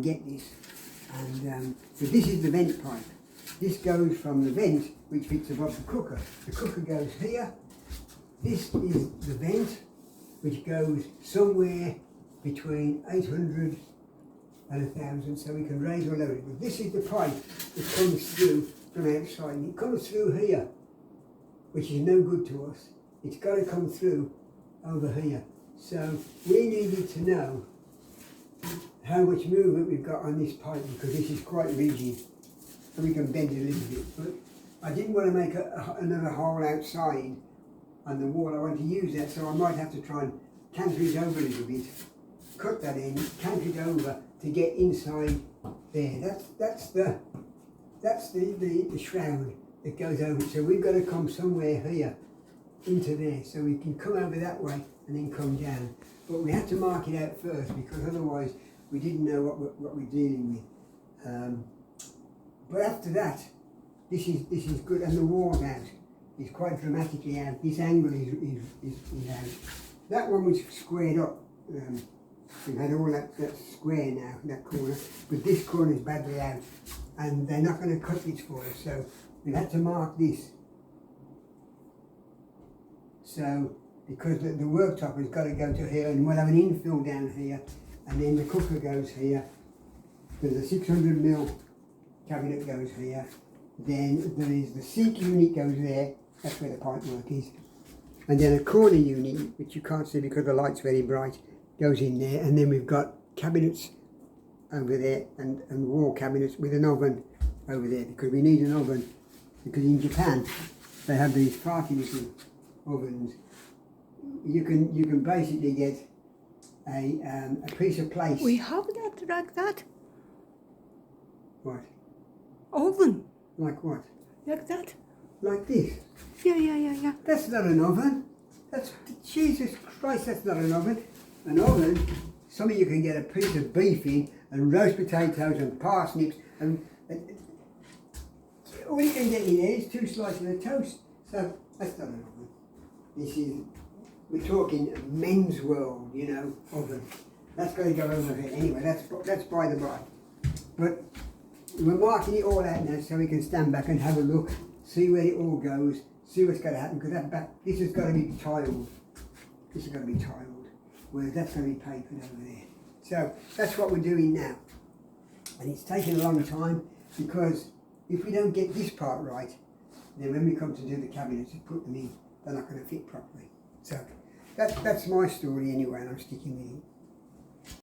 Get this, and so this is the vent pipe. This goes from the vent which fits above the cooker. The cooker goes here. This is the vent which goes somewhere between 800 and 1000, so we can raise or lower it. But this is the pipe that comes through from outside, and it comes through here, which is no good to us. It's got to come through over here. So we needed to know how much movement we've got on this pipe, because this is quite rigid and we can bend it a little bit. But I didn't want to make another hole outside on the wall. I want to use that, so I might have to try and canter it over a little bit, cut that in, canter it over to get inside there. That's the shroud that goes over. So we've got to come somewhere here into there, so we can come over that way and then come down. But we had to mark it out first, because otherwise we didn't know what we're dealing with. But after that, this is good, and the wall's out. It's quite dramatically out. This angle is out. That one was squared up. We've had all that square now, that corner, but this corner is badly out, and they're not going to cut this for us, so we had to mark this. So, because the worktop has got to go to here, and we'll have an infill down here, and then the cooker goes here. There's a 600mm cabinet goes here. Then there is the sink unit goes there. That's where the pipework is. And then a corner unit, which you can't see because the light's very bright, goes in there. And then we've got cabinets over there, and wall cabinets with an oven over there, because we need an oven. Because in Japan, they have these farty little ovens. You can basically get a piece of plate. We have that like that. What? Oven. Like what? Like that. Like this? Yeah. That's not an oven. That's, Jesus Christ, that's not an oven. An oven, some of you can get a piece of beef in, and roast potatoes and parsnips, and all you can get in there is 2 slices of toast. So that's not an oven. This is, we're talking men's world, you know, oven. That's going to go over here. Anyway, that's by the by. But we're marking it all out now, so we can stand back and have a look, see where it all goes, see what's going to happen, because this has got to be tiled. This has got to be tiled, whereas that's going to be papered over there. So that's what we're doing now. And it's taken a long time, because if we don't get this part right, then when we come to do the cabinets and put them in, they're not going to fit properly. So that's my story anyway, and I'm sticking with it.